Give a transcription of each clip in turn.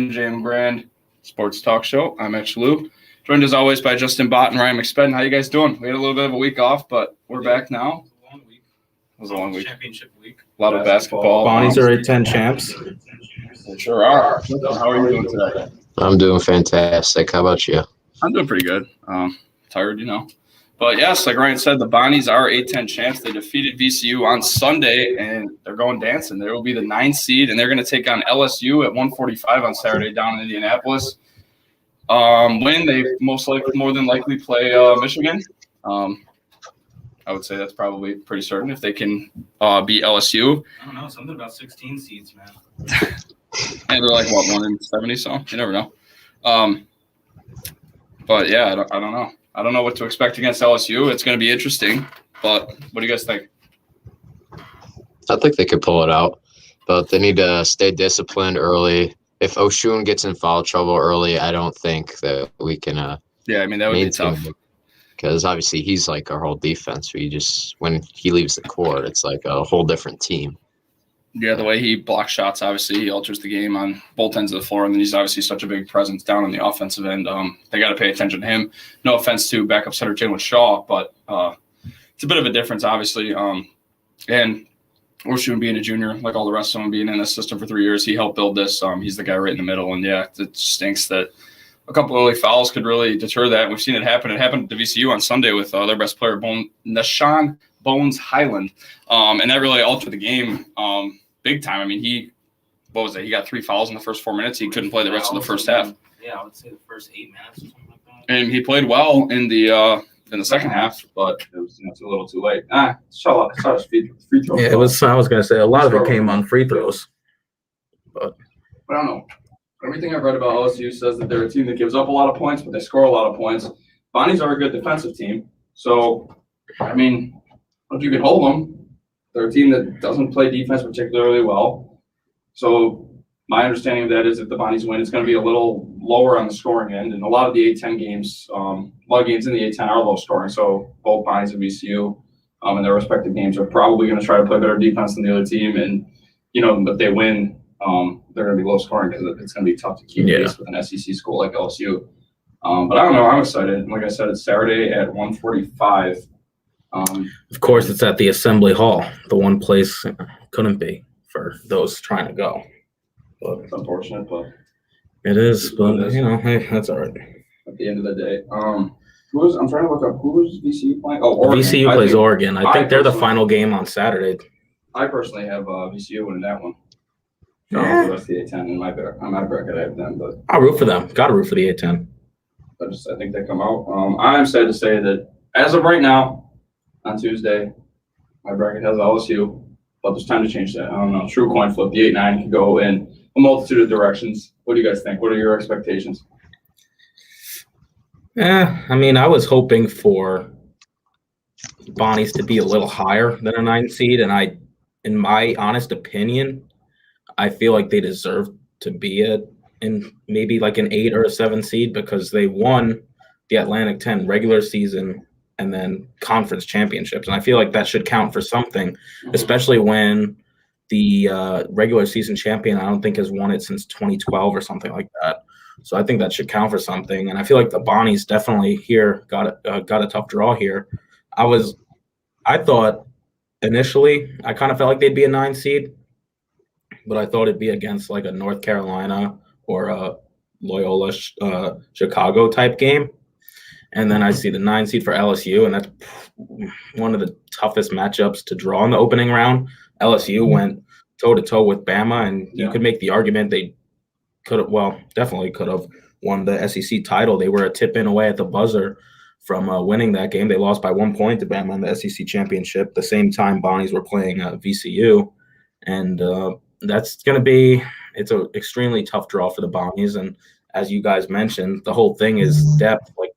MJM brand sports talk show. I'm Matt Shalloe, joined as always by Justin Bott and Ryan McSpedon. How you guys doing? We had a little bit of a week off, but we're back now. It was a long week. Championship week. A lot of basketball. Bonnies are A10 champs. They sure are. How are you doing today? I'm doing fantastic. How about you? I'm doing pretty good. Tired, But yes, like Ryan said, the Bonnies are A10 champs. They defeated VCU on Sunday, and they're going dancing. They will be the 9th seed, and they're going to take on LSU at 1:45 on Saturday down in Indianapolis. Win, they more than likely play Michigan. I would say that's probably pretty certain if they can beat LSU. I don't know, something about 16 seeds, man. And they're like, 1 in 70, so you never know. But, yeah, I don't know. I don't know what to expect against LSU. It's going to be interesting. But what do you guys think? I think they could pull it out, but they need to stay disciplined early. If Oshun gets in foul trouble early, I don't think that we can that would be tough. Because obviously he's like our whole defense. When he leaves the court, it's like a whole different team. Yeah, the way he blocks shots, obviously, he alters the game on both ends of the floor, and then he's obviously such a big presence down on the offensive end. They got to pay attention to him. No offense to backup center Jalen Shaw, but it's a bit of a difference, obviously. And Oshun being a junior, like all the rest of them being in this system for 3 years, he helped build this. He's the guy right in the middle, and, yeah, it stinks that a couple early fouls could really deter that. We've seen it happen. It happened to VCU on Sunday with their best player, Nashawn Bones Highland, and that really altered the game big time. I mean, he got 3 fouls in the first 4 minutes. He couldn't play the rest of the first half. Yeah, I would say the first 8 minutes or something like that. And he played well in the second half, but it was a little too late. Saw his free throw. Yeah, it was. I was gonna say a lot of it came on free throws, but I don't know. Everything I've read about LSU says that they're a team that gives up a lot of points, but they score a lot of points. Bonnies are a good defensive team, so I mean, if you can hold them. They're a team that doesn't play defense particularly well. So my understanding of that is if the Bonnies win, it's going to be a little lower on the scoring end. And a lot of the A10 games, a lot of games in the A10 are low scoring. So both Bonnies and VCU in their respective games are probably going to try to play better defense than the other team. And, if they win, they're going to be low scoring because it's going to be tough to keep pace with an SEC school like LSU. But I don't know. I'm excited. Like I said, it's Saturday at 1:45. of course, it's at the Assembly Hall, the one place it couldn't be for those trying to go. But it's unfortunate, but it is. But hey, that's all right. At the end of the day, I'm trying to look up who was VCU playing. Oh, Oregon. VCU plays Oregon. I think they're the final game on Saturday. I personally have VCU winning that one. Yeah. The rest of the A10 in my bracket, I have them, but I'll root for them. Got to root for the A10. I think they come out. I'm sad to say that as of right now, on Tuesday, my bracket has LSU, but there's time to change that. I don't know. True coin flip. The 8-9 can go in a multitude of directions. What do you guys think? What are your expectations? I mean, I was hoping for Bonnies to be a little higher than a 9 seed, and in my honest opinion, I feel like they deserve to be in maybe like an 8 or a 7 seed because they won the Atlantic 10 regular season and then conference championships. And I feel like that should count for something, especially when the regular season champion, I don't think has won it since 2012 or something like that. So I think that should count for something. And I feel like the Bonnies definitely here got a tough draw here. I thought initially, I kind of felt like they'd be a 9 seed, but I thought it'd be against like a North Carolina or a Loyola Chicago type game. And then I see the 9 seed for LSU, and that's one of the toughest matchups to draw in the opening round. LSU went toe-to-toe with Bama, and you could make the argument they definitely could have won the SEC title. They were a tip-in away at the buzzer from winning that game. They lost by 1 point to Bama in the SEC championship. The same time Bonnies were playing VCU, and that's going to be – it's an extremely tough draw for the Bonnies. And as you guys mentioned, the whole thing is depth. Like,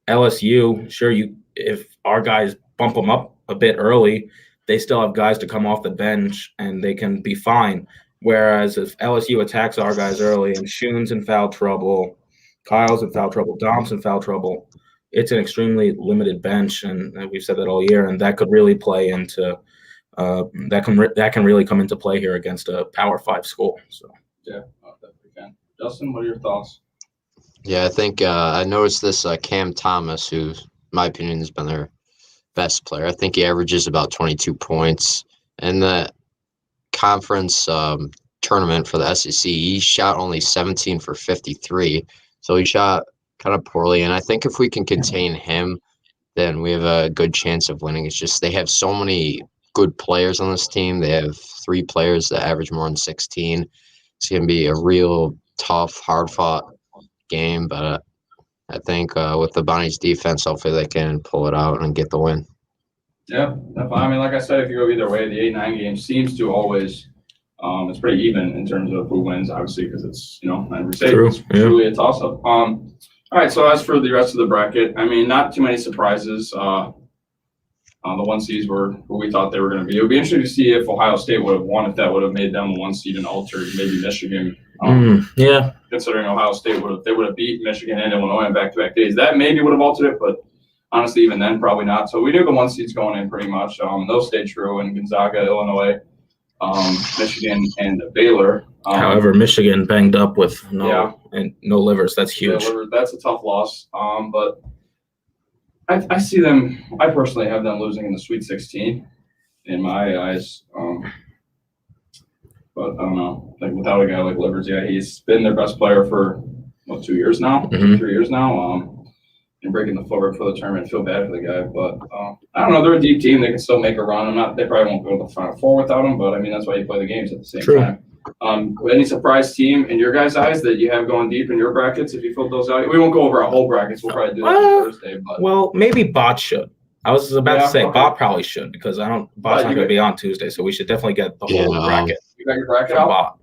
LSU, sure, if our guys bump them up a bit early, they still have guys to come off the bench and they can be fine. Whereas if LSU attacks our guys early and Shoon's in foul trouble, Kyle's in foul trouble, Dom's in foul trouble, it's an extremely limited bench, and we've said that all year, and that could really play into that can really come into play here against a Power 5 school. So yeah, definitely can. Justin, what are your thoughts? Yeah, I think I noticed this Cam Thomas, who, in my opinion, has been their best player. I think he averages about 22 points. In the conference tournament for the SEC, he shot only 17 for 53. So he shot kind of poorly. And I think if we can contain him, then we have a good chance of winning. It's just they have so many good players on this team. They have 3 players that average more than 16. It's going to be a real tough, hard-fought game. But I think with the Bonnie's defense, hopefully they can pull it out and get the win. Yeah, I mean, like I said, if you go either way, the 8-9 game seems to always it's pretty even in terms of who wins, obviously, because it's, every state it's truly a toss-up. All right, so as for the rest of the bracket, I mean, not too many surprises. The 1 seeds were who we thought they were going to be. It would be interesting to see if Ohio State would have won, if that would have made them a 1 seed and altered maybe Michigan. Yeah. Considering Ohio State would have beat Michigan and Illinois in back-to-back days, that maybe would have altered it, but honestly, even then, probably not. So we knew the 1 seeds going in pretty much. Those stayed true, and Gonzaga, Illinois, Michigan, and Baylor. However, Michigan banged up with no livers. That's huge. That's a tough loss. But I see them. I personally have them losing in the Sweet 16 in my eyes. But I don't know. Like without a guy like Livers, he's been their best player for 2 years now, 3 years now. And breaking the floor for the tournament. Feel bad for the guy, but I don't know. They're a deep team. They can still make a run. They probably won't go to the Final Four without him, but I mean that's why you play the games at the same time. Any surprise team in your guys' eyes that you have going deep in your brackets? If you filled those out, we won't go over our whole brackets. We'll probably do that on Thursday. But well, maybe Bot should. I was about to say Bot probably should because Bot's not going to be on Tuesday, so we should definitely get the whole bracket. You got your bracket out? Bot.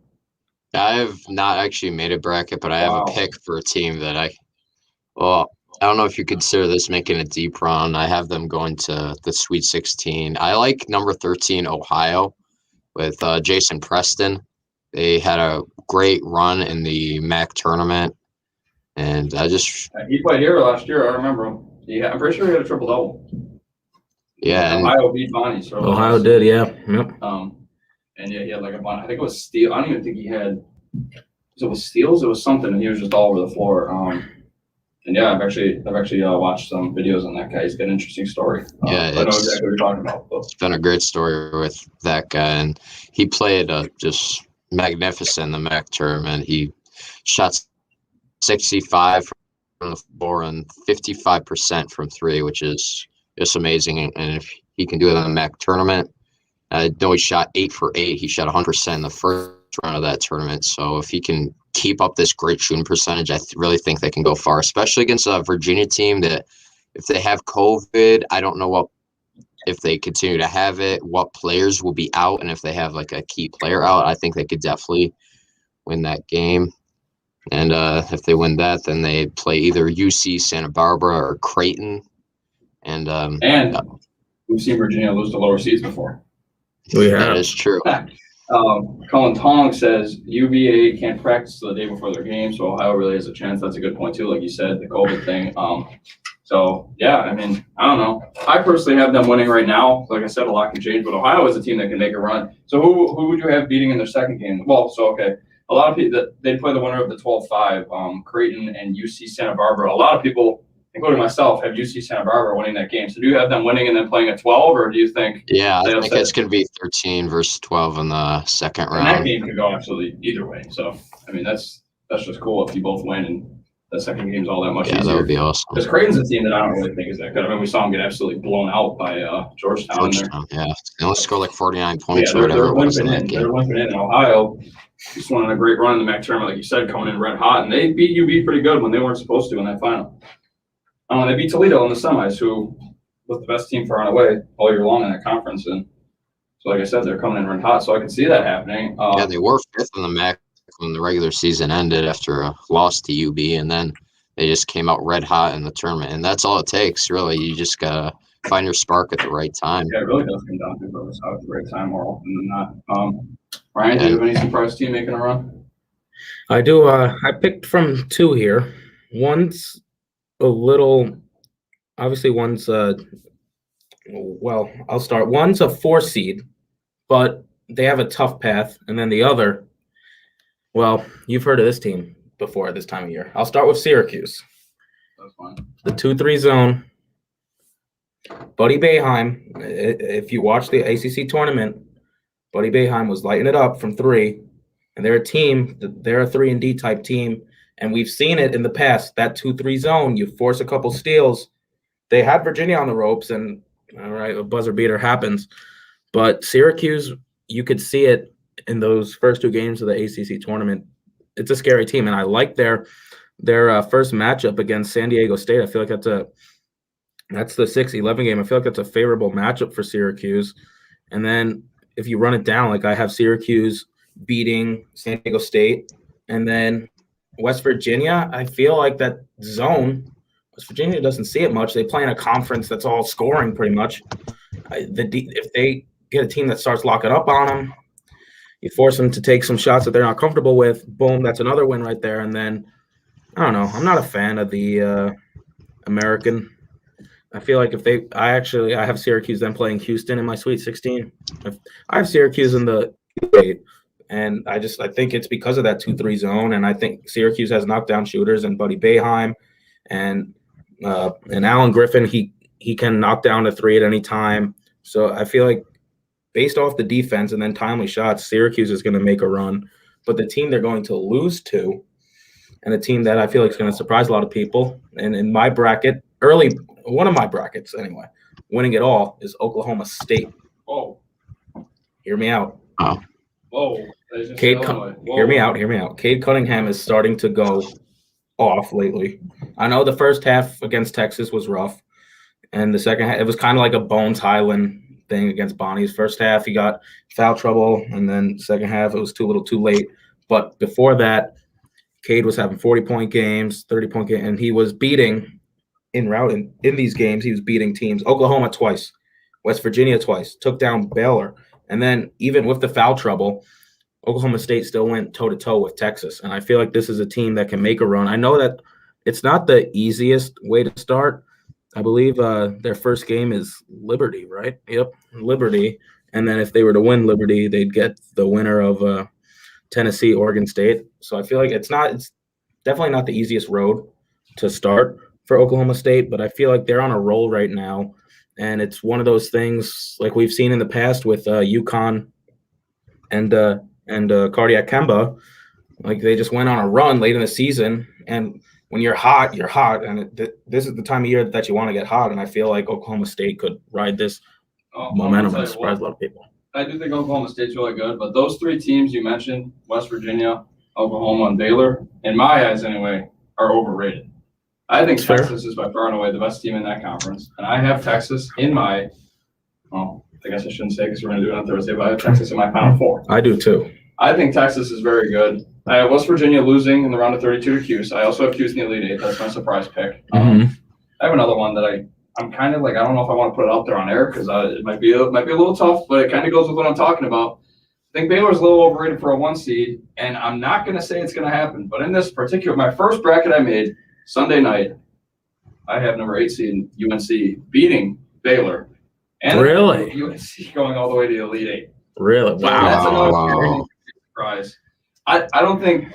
I have not actually made a bracket, but I have a pick for a team that I don't know if you consider this making a deep run. I have them going to the Sweet 16. I like number 13, Ohio, with Jason Preston. They had a great run in the MAC tournament, and he played here last year. I remember him. Yeah, I'm pretty sure he had a triple-double. Yeah. Ohio beat Bonnie. So Ohio did, yeah. Yep. And he had like a bunch. I think it was steal. I don't even think he had. It was steals. It was something, and he was just all over the floor. And yeah, I've actually watched some videos on that guy. He's got an interesting story. I know exactly what you're talking about. It's been a great story with that guy, and he played just magnificent in the MAC tournament. He shot 65 from the floor and 55% from 3, which is just amazing. And if he can do it in the MAC tournament, I know he shot 8 for 8. He shot 100% in the first round of that tournament. So if he can keep up this great shooting percentage, I really think they can go far, especially against a Virginia team that if they have COVID, I don't know if they continue to have it, what players will be out, and if they have like a key player out, I think they could definitely win that game. And if they win that, then they play either UC Santa Barbara or Creighton. And we've seen Virginia lose to lower seeds before. That is true. Colin Tong says UVA can't practice the day before their game, so Ohio really has a chance. That's a good point too, like you said, the COVID thing. So yeah, I mean, I don't know. I personally have them winning right now. Like I said, a lot can change, but Ohio is a team that can make a run. So who would you have beating in their second game? Well, so okay, a lot of people they play the winner of the 12-5, Creighton and UC Santa Barbara. A lot of people, including myself, have UC Santa Barbara winning that game. So do you have them winning and then playing a 12, or do you think? Yeah, I think it's going to be 13 versus 12 in the second round. And that game could go absolutely either way. So I mean, that's just cool if you both win and the second game's all that much easier. That would be awesome. Because Creighton's a team that I don't really think is that good. I mean, we saw them get absolutely blown out by Georgetown. Yeah, they only scored like 49 points or whatever it was in that game. They're limping in. Ohio just went on a great run in the MAC tournament, like you said, coming in red hot, and they beat UB pretty good when they weren't supposed to in that final. They beat Toledo in the semis, who was the best team far and away all year long in that conference. And so, like I said, they're coming in red hot, so I can see that happening. They were 5th in the MAC when the regular season ended after a loss to UB, and then they just came out red hot in the tournament. And that's all it takes, really. You just got to find your spark at the right time. Yeah, it really does come down to those out at the right time more often than not. Ryan, do you have any surprise team making a run? I do. I picked from 2 here. One's a little, obviously one's well, I'll start. One's a 4 seed, but they have a tough path. And then the other, well, you've heard of this team, before this time of year. I'll start with Syracuse. That's fine. The 2-3 zone. Buddy Boeheim, if you watch the ACC tournament, Buddy Boeheim was lighting it up from 3, and they're a 3-and-D type team, and we've seen it in the past. That 2-3 zone, you force a couple steals. They had Virginia on the ropes, and all right, a buzzer beater happens. But Syracuse, you could see it in those first 2 games of the ACC tournament. It's a scary team, and I like their first matchup against San Diego State. I feel like that's the 6-11 game. I feel like that's a favorable matchup for Syracuse. And then if you run it down, like I have Syracuse beating San Diego State, and then West Virginia, I feel like that zone, West Virginia doesn't see it much. They play in a conference that's all scoring pretty much. If they get a team that starts locking up on them, you force them to take some shots that they're not comfortable with, boom, that's another win right there. And then, I don't know, I'm not a fan of the American. I feel like I have Syracuse then playing Houston in my Sweet 16. I have Syracuse in the 8, and I think it's because of that 2-3 zone, and I think Syracuse has knockdown shooters and Buddy Boeheim and Alan Griffin. He can knock down a 3 at any time. So I feel like based off the defense and then timely shots, Syracuse is going to make a run. But the team they're going to lose to, and a team that I feel like is going to surprise a lot of people, and in my bracket, one of my brackets anyway, winning it all is Oklahoma State. Whoa. Hear me out. Oh. Whoa. Hear me out. Cade Cunningham is starting to go off lately. I know the first half against Texas was rough, and the second half, it was kind of like a Bones Highland thing against Bonnie's. First half, he got foul trouble, and then second half, it was too little too late. But before that, Cade was having 40-point games, 30-point games, and he was beating in these games. He was beating teams. Oklahoma twice, West Virginia twice, took down Baylor. And then even with the foul trouble, Oklahoma State still went toe-to-toe with Texas. And I feel like this is a team that can make a run. I know that it's not the easiest way to start. I believe their first game is Liberty, right? Yep, Liberty. And then if they were to win Liberty, they'd get the winner of Tennessee, Oregon State. So I feel like it's definitely not the easiest road to start for Oklahoma State, but I feel like they're on a roll right now. And it's one of those things like we've seen in the past with UConn and Cardiac Kemba. Like they just went on a run late in the season. And when you're hot, you're hot. And this is the time of year that you want to get hot. And I feel like Oklahoma State could ride this momentum and surprise a lot of people. I do think Oklahoma State's really good, but those 3 teams you mentioned, West Virginia, Oklahoma, and Baylor, in my eyes anyway, are overrated. I think Texas is by far and away the best team in that conference, and I have Texas in my I guess I shouldn't say because we're going to do it on Thursday, but I have Texas in my Final Four. I do too. I think Texas is very good. I have West Virginia losing in the round of 32 to Cuse. I also have Cuse in the Elite 8. That's my surprise pick. I have another one that I'm kind of like, I don't know if I want to put it out there on air because it might be a little tough, but it kind of goes with what I'm talking about. I think Baylor's a little overrated for a 1 seed, and I'm not going to say it's going to happen. But in this particular, my first bracket I made Sunday night, I have number 8 seed UNC beating Baylor. And really? UNC going all the way to the Elite 8. Really? So that's another surprise. I don't think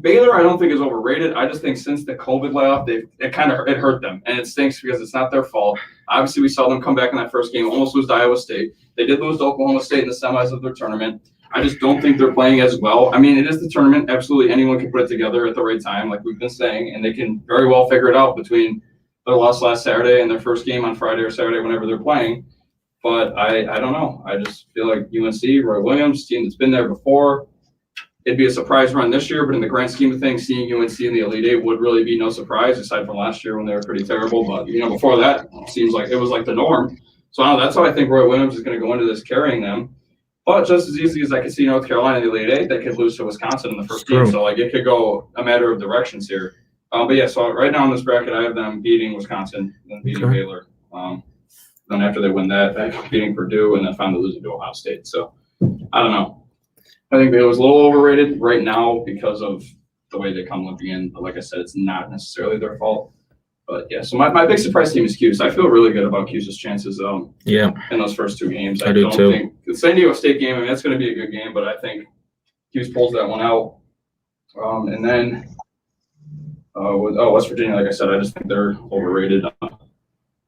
Baylor. I don't think is overrated. I just think since the COVID layoff, it hurt them, and it stinks because it's not their fault. Obviously, we saw them come back in that first game, almost lose to Iowa State. They did lose to Oklahoma State in the semis of their tournament. I just don't think they're playing as well. I mean, it is the tournament. Absolutely, anyone can put it together at the right time, like we've been saying, and they can very well figure it out between their loss last Saturday and their first game on Friday or Saturday, whenever they're playing. But I don't know. I just feel like UNC, Roy Williams, team that's been there before. It'd be a surprise run this year, but in the grand scheme of things, seeing UNC in the Elite 8 would really be no surprise, aside from last year when they were pretty terrible. But, before that, it seems like it was like the norm. So that's how I think Roy Williams is going to go into this carrying them. But just as easily as I could see North Carolina in the Elite 8, they could lose to Wisconsin in the first game. So, it could go a matter of directions here. But, yeah, so right now in this bracket, I have them beating Wisconsin, then beating Baylor. Then after they win that, beating Purdue, and then finally losing to Ohio State. So, I don't know. I think Baylor's a little overrated right now because of the way they come looking in. But like I said, it's not necessarily their fault. But, yeah, so my big surprise team is Cuse. I feel really good about Cuse's chances in those first 2 games. I don't think the San Diego State game, that's going to be a good game, but I think Cuse pulls that one out. And then West Virginia, like I said, I just think they're overrated.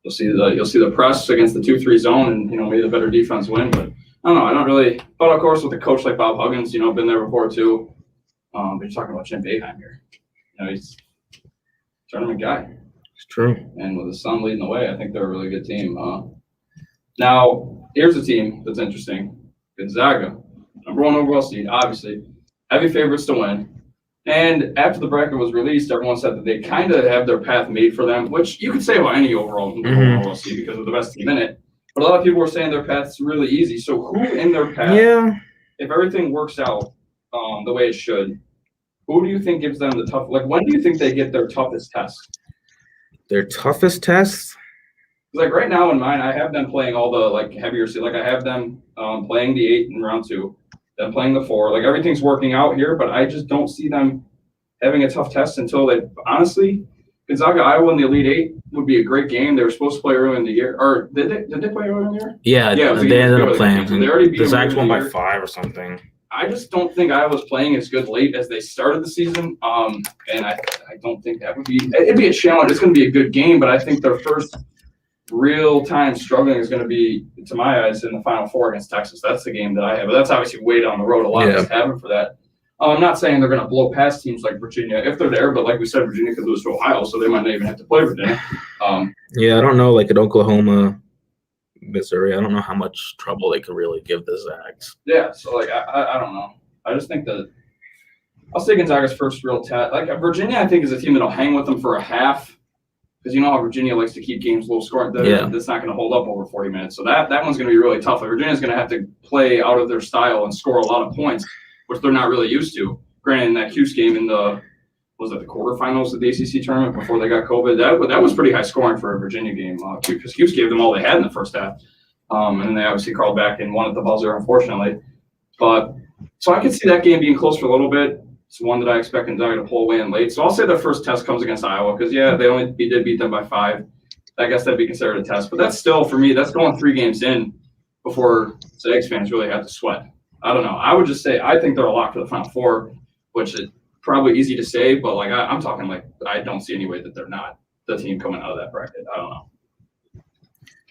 You'll see the press against the 2-3 zone, and maybe the better defense win. But I don't know. I don't really. But of course, with a coach like Bob Huggins, been there before too. But you're talking about Jim Boeheim here. He's a tournament guy. It's true. And with his son leading the way, I think they're a really good team. Now, here's a team that's interesting. Gonzaga, #1 overall seed, obviously. Heavy favorites to win. And after the bracket was released, everyone said that they kind of have their path made for them, which you could say about any overall seed because of the best team in it. But a lot of people were saying their path's really easy. So who in their path, if everything works out the way it should, who do you think gives them the tough? Like, when do you think they get their toughest test? Their toughest tests? Like right now in mine, I have them playing all the heavier seed. Like I have them playing the 8 in round 2. Them playing the 4, like everything's working out here, but I just don't see them having a tough test until they honestly. Gonzaga, Iowa in the Elite 8 would be a great game. They were supposed to play early in the year, or did they play early in the year? Yeah, they ended up playing. So they already beat the Zags won by year. 5 or something. I just don't think Iowa's playing as good late as they started the season, and I don't think that would be. It'd be a challenge. It's going to be a good game, but I think their first real time struggling is going to be, to my eyes, in the Final Four against Texas. That's the game that I have, but that's obviously way down the road. A lot of us have for that. I'm not saying they're going to blow past teams like Virginia if they're there, but like we said, Virginia could lose to Ohio, so they might not even have to play Virginia. I don't know, like at Oklahoma, Missouri, I don't know how much trouble they could really give the Zags. Yeah, so I don't know. I just think that I'll say Gonzaga's first real test. Like Virginia, I think is a team that'll hang with them for a half. Because you know how Virginia likes to keep games low scoring. That's not going to hold up over 40 minutes. So that one's going to be really tough. Like Virginia's going to have to play out of their style and score a lot of points, which they're not really used to. Granted, in that Cuse game in the quarterfinals of the ACC tournament before they got COVID, that was pretty high scoring for a Virginia game. Because Cuse gave them all they had in the first half. And then they obviously crawled back and won at the buzzer, unfortunately. But so I could see that game being close for a little bit. It's one that I expect Gonzaga to pull away in late. So I'll say their first test comes against Iowa because, they did beat them by 5. I guess that'd be considered a test. But that's still, for me, that's going 3 games in before Zags fans really have to sweat. I don't know. I would just say I think they're a lock for the Final Four, which is probably easy to say. But, I'm talking I don't see any way that they're not the team coming out of that bracket. I don't know.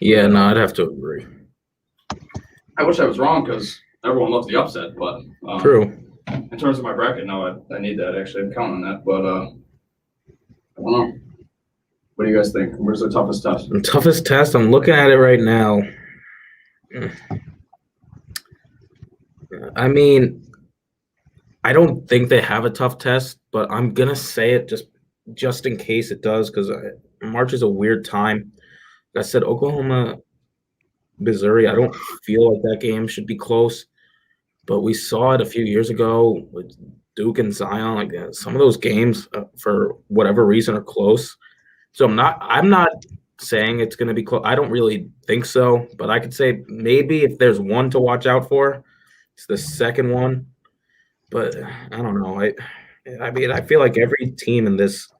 Yeah, no, I'd have to agree. I wish I was wrong because everyone loves the upset. But True. In terms of my bracket, no, I need that. Actually, I'm counting on that. But I don't know. What do you guys think? Where's the toughest test? The toughest test, I'm looking at it right now. I mean, I don't think they have a tough test, but I'm going to say it just in case it does because March is a weird time. Like I said, Oklahoma, Missouri, I don't feel like that game should be close. But we saw it a few years ago with Duke and Zion. Some of those games, for whatever reason, are close. So I'm not saying it's going to be close. I don't really think so. But I could say maybe if there's one to watch out for, it's the second one. But I don't know. I mean, I feel like every team in this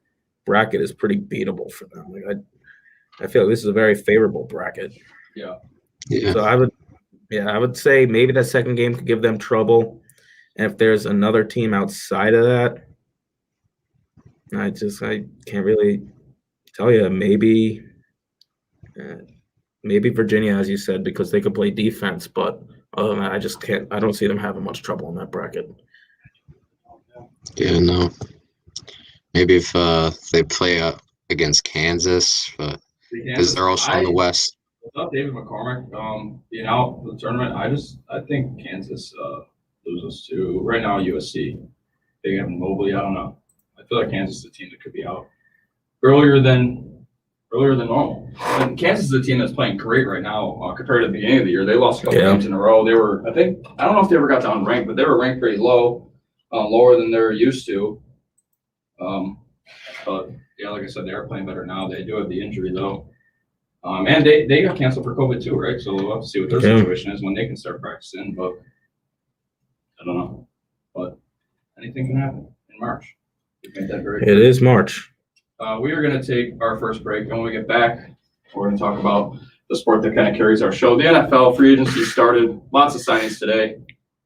bracket is pretty beatable for them. I feel like this is a very favorable bracket. Yeah. So I would say maybe that second game could give them trouble. And if there's another team outside of that, I can't really tell you. Maybe Virginia, as you said, because they could play defense. But other than that, I just can't. I don't see them having much trouble in that bracket. Yeah, no. Maybe if they play against Kansas, but because they're also in the West. Without David McCormick being out for the tournament, I think Kansas loses to right now USC. They have Mobley. I don't know. I feel like Kansas is a team that could be out earlier than normal. And Kansas is a team that's playing great right now compared to the beginning of the year. They lost a couple games in a row. They were, I don't know if they ever got to unranked, but they were ranked pretty low, lower than they're used to. But yeah, like I said, they are playing better now. They do have the injury though. And they got canceled for COVID too, right? So we'll have to see what their situation is when they can start practicing. But I don't know. But anything can happen in March. We've made that very clear. It is March. We are going to take our first break. And when we get back, we're going to talk about the sport that kind of carries our show. The NFL free agency started. Lots of signings today.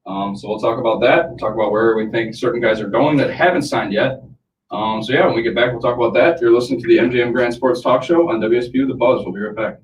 So we'll talk about that. We'll talk about where we think certain guys are going that haven't signed yet. So yeah, when we get back, we'll talk about that. You're listening to the MJM Grand Sports Talk Show on WSBU The Buzz. We'll be right back.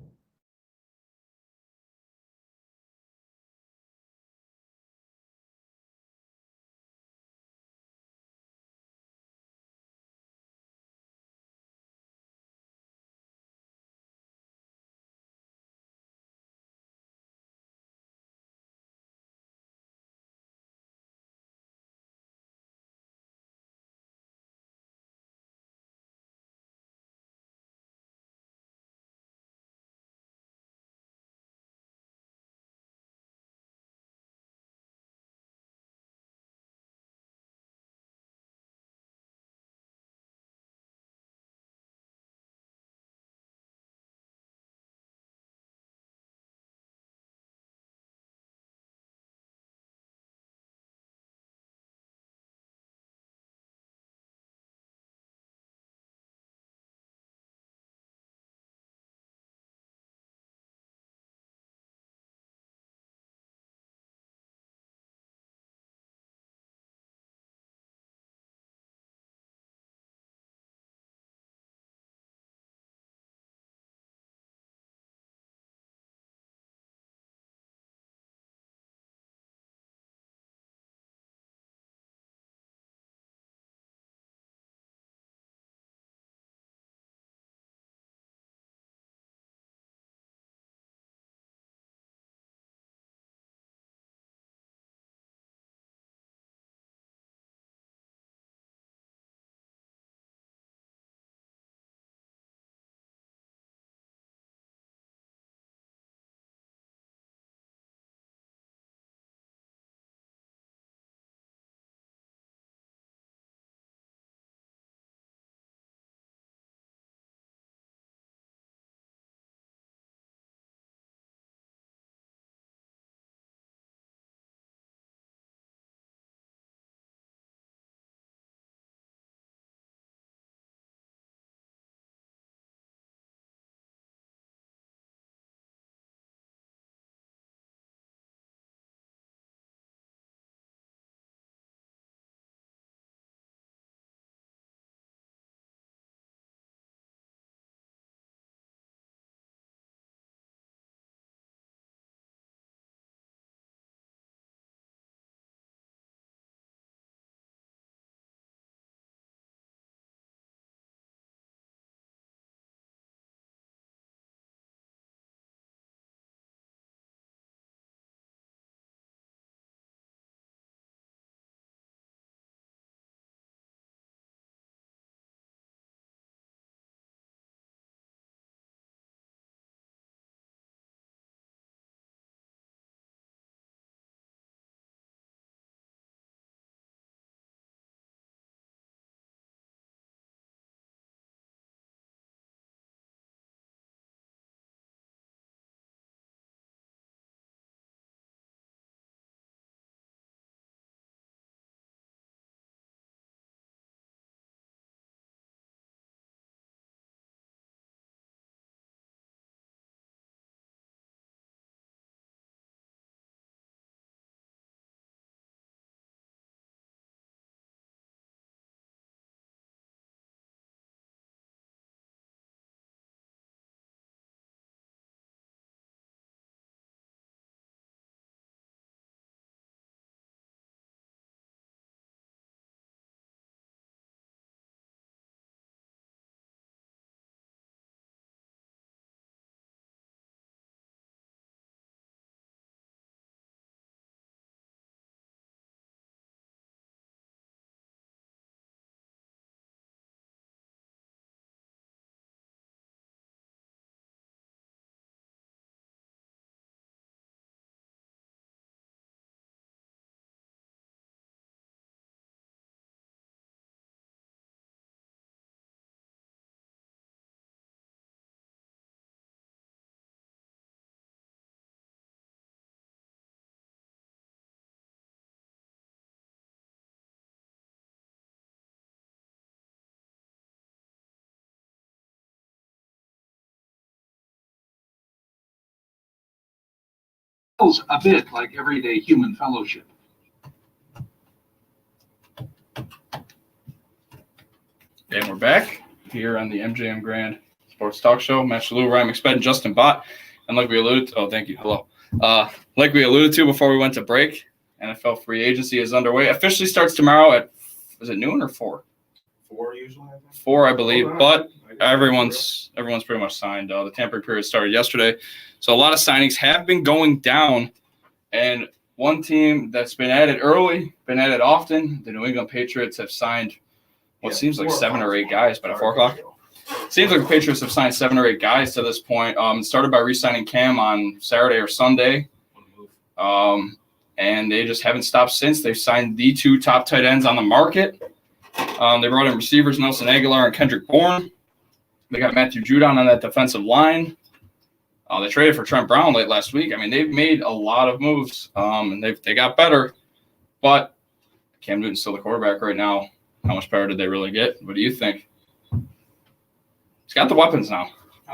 Feels a bit like everyday human fellowship. And we're back here on the MJM Grand Sports Talk Show. Matt Shalloe, Ryan McSpedon, Justin Bott. And like we alluded to, thank you. Hello. Like we alluded to before we went to break, NFL free agency is underway. Officially starts tomorrow at, is it noon or 4? 4 usually, I think. 4, I believe. But everyone's pretty much signed. The tampering period started yesterday. So a lot of signings have been going down. And one team that's been added early, been added often, the New England Patriots have signed what seems like 7 or 8 guys, but at 4 o'clock. Seems like the Patriots have signed 7 or 8 guys to this point. Started by re-signing Cam on Saturday or Sunday. And they just haven't stopped since. They've signed the 2 top tight ends on the market. They brought in receivers Nelson Aguilar and Kendrick Bourne. They got Matthew Judon on that defensive line. They traded for Trent Brown late last week. I mean, they've made a lot of moves, and they got better. But Cam Newton's still the quarterback right now. How much better did they really get? What do you think? He's got the weapons now.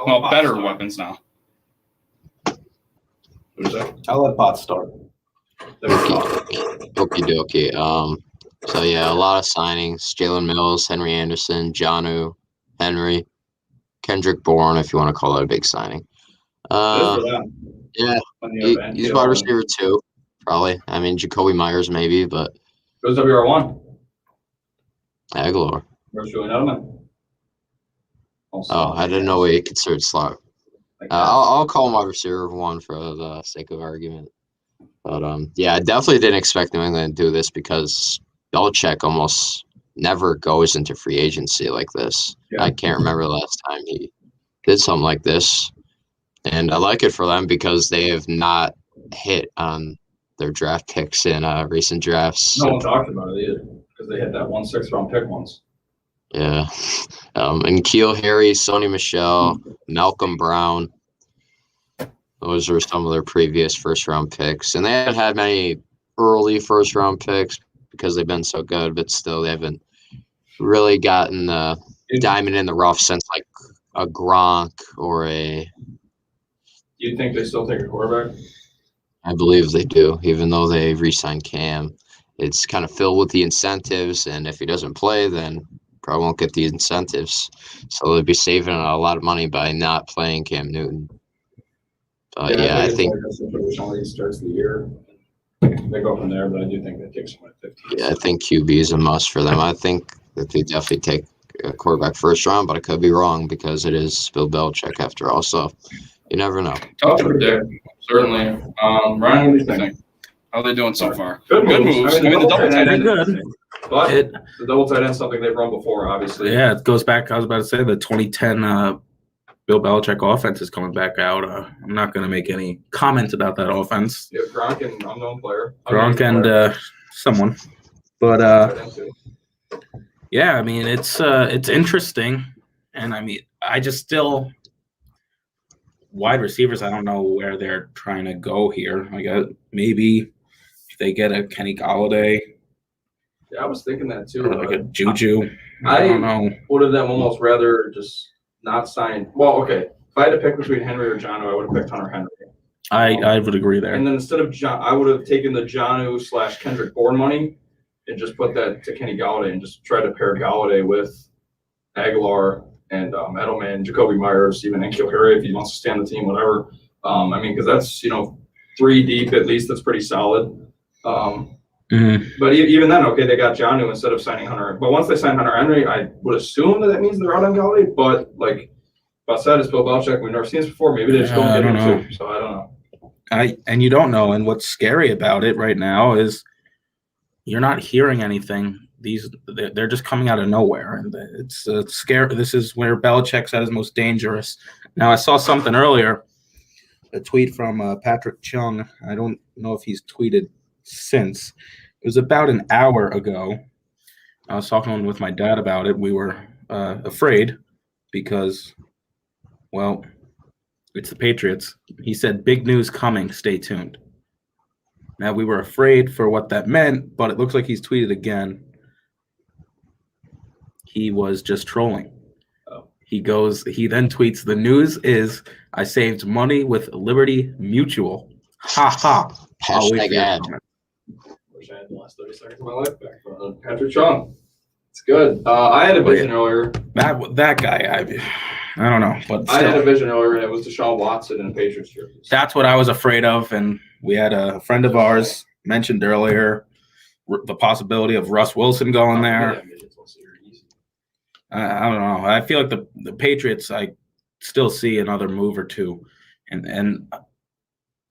Well, better weapons now. What is that? I'll let Bot start. Okie dokie. So yeah, a lot of signings: Jalen Mills, Henry Anderson, Jonnu, Henry, Kendrick Bourne, if you want to call that a big signing. Yeah, he's wide receiver 2, probably. I mean, Jacoby Myers maybe, but Goes WR1. Aguilar. Where's Julian Edelman? Oh, I didn't know we considered slot. I'll call him wide receiver 1 for the sake of argument. But yeah, I definitely didn't expect New England to do this because Belichick almost never goes into free agency like this. Yeah. I can't remember the last time he did something like this. And I like it for them because they have not hit on their draft picks in recent drafts. No one talked about it either because they had that 1 6th-round pick once. Yeah. And Keel Harry, Sony Michel, Malcolm Brown. Those are some of their previous first-round picks. And they haven't had many early first-round picks because they've been so good, but still they haven't really gotten the diamond in the rough since like a Gronk or a... Do you think they still take a quarterback? I believe they do, even though they re-signed Cam. It's kind of filled with the incentives, and if he doesn't play, then probably won't get the incentives. So they'll be saving a lot of money by not playing Cam Newton. But yeah, I think he starts the year. They go from there, but I do think they take someone at 15. Yeah, I think QB is a must for them. I think that they definitely take a quarterback first round, but I could be wrong because it is Bill Belichick after all. So you never know. Tough to predict, certainly. Ryan, what do you think? How are they doing so far? Good moves. I mean, the double tight end. But the double tight end is something they've run before, obviously. Yeah, it goes back. I was about to say the 2010 Bill Belichick offense is coming back out. I'm not going to make any comment about that offense. Yeah, Gronk and unknown player. Gronk and someone. But yeah, I mean it's interesting, and I mean I just still wide receivers. I don't know where they're trying to go here. Like maybe if they get a Kenny Golladay. Yeah, I was thinking that too. Or like a Juju. I don't know. Would have them almost rather just not sign. Well, okay. If I had to pick between Henry or Jonnu, I would have picked Hunter Henry. I would agree there. And then instead of I would have taken the Jonnu / Kendrick Bourne money and just put that to Kenny Golladay and just try to pair Golladay with Aguilar and Edelman, Jacoby Myers, even N'Keal Harry if he wants to stay on the team, whatever. I mean, because that's 3 deep at least. That's pretty solid. But even then, okay, they got Jonnu instead of signing Hunter. But once they sign Hunter Henry, I would assume that means they're out on Golladay. But like Bassett is Bill Belichick. We've never seen this before. Maybe they just don't get him too. So I don't know. And you don't know. And what's scary about it right now is you're not hearing anything. They're just coming out of nowhere, and it's scary. This is where Belichick's at his most dangerous. Now I saw something earlier, a tweet from Patrick Chung. I don't know if he's tweeted since. It was about an hour ago. I was talking with my dad about it. We were afraid because, well, it's the Patriots. He said, "Big news coming. Stay tuned." Now, we were afraid for what that meant, but it looks like he's tweeted again. He was just trolling. He then tweets, "The news is I saved money with Liberty Mutual. Ha ha." Hashtag ad. Wish I had the last 30 seconds of my life back from Patrick Chung. It's good. I had a vision earlier. That guy, I don't know, but I had a still, vision earlier, and it was Deshaun Watson in a Patriots jersey. that's what I was afraid of. And we had a friend of ours mentioned earlier the possibility of Russ Wilson going there. I don't know. I feel like the Patriots, I still see another move or two, and